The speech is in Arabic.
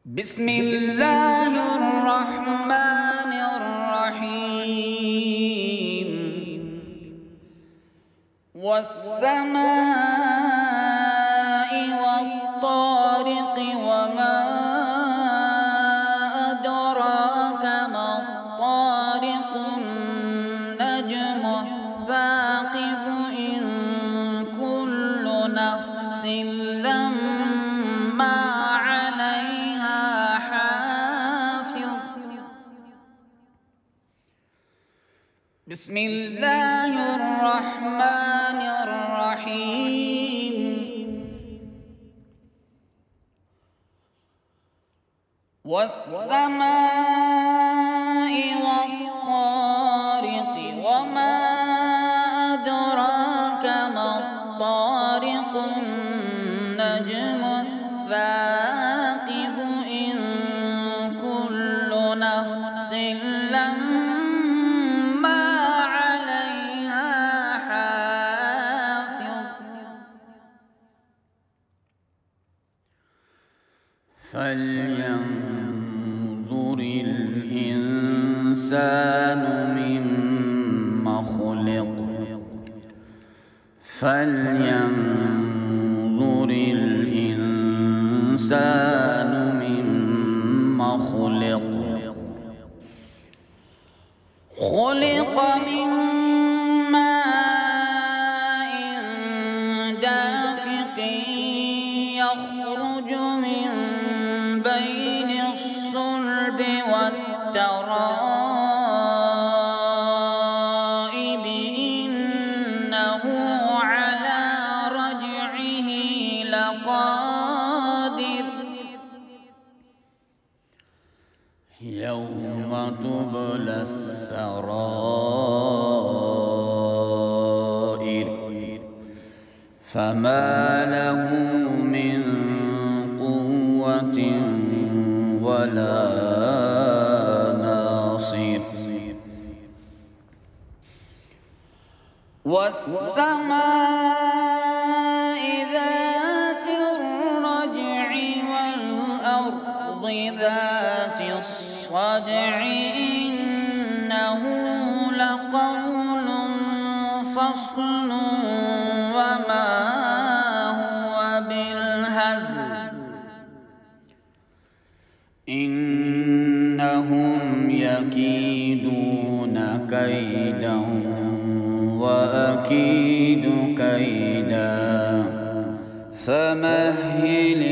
بسم الله الرحمن الرحيم والسماء والطارق وما أدراك ما الطارق النجم الثاقب إن كل نفس لما عليها حافظ. بسم الله الرحمن الرحيم والسماء والطارق وما أدراك ما الطارق النجم الثاقب إن كل نفس لما عليها حافظ. فلينظر الإنسان مما خلق فلينظر الإنسان مما خلق خلق من ماء دافق يخرج من بين الصلب والترائب إنه على رجعه لقادر يوم تبلى السرائر فما له من قوة ولا ناصر. والسماء ذات الرجع والأرض ذات الصدع إنه لقول فصل وما هو بالهزل إنهم يكيدون كيدا وأكيد كيدا فمهل